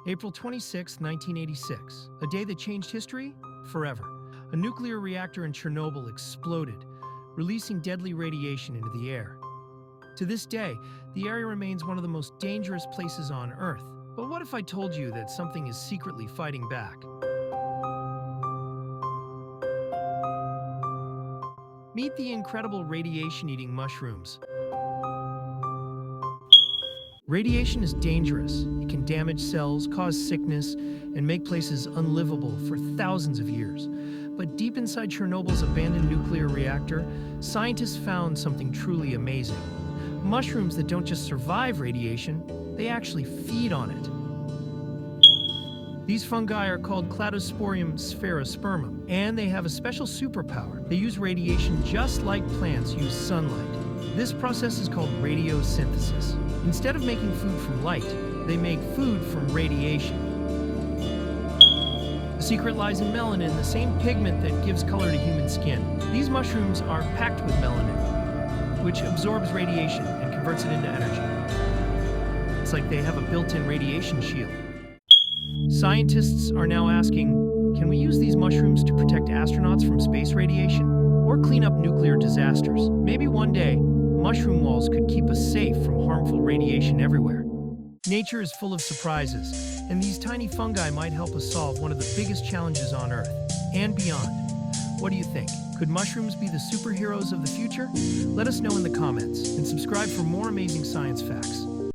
April 26, 1986, a day that changed history forever. A nuclear reactor in Chernobyl exploded, releasing deadly radiation into the air. To this day, the area remains one of the most dangerous places on Earth. But what if I told you that something is secretly fighting back? Meet the incredible radiation-eating mushrooms. Radiation is dangerous. It can damage cells, cause sickness, and make places unlivable for thousands of years. But deep inside Chernobyl's abandoned nuclear reactor, scientists found something truly amazing. Mushrooms that don't just survive radiation, they actually feed on it. These fungi are called Cladosporium sphaerospermum, and they have a special superpower. They use radiation just like plants use sunlight. This process is called radiosynthesis. Instead of making food from light, they make food from radiation. The secret lies in melanin, the same pigment that gives color to human skin. These mushrooms are packed with melanin, which absorbs radiation and converts it into energy. It's like they have a built-in radiation shield. Scientists are now asking, can we use these mushrooms to protect astronauts from space radiation or clean up nuclear disasters? Maybe one day, mushroom walls could keep us safe from harmful radiation everywhere. Nature is full of surprises, and these tiny fungi might help us solve one of the biggest challenges on Earth and beyond. What do you think? Could mushrooms be the superheroes of the future? Let us know in the comments, and subscribe for more amazing science facts.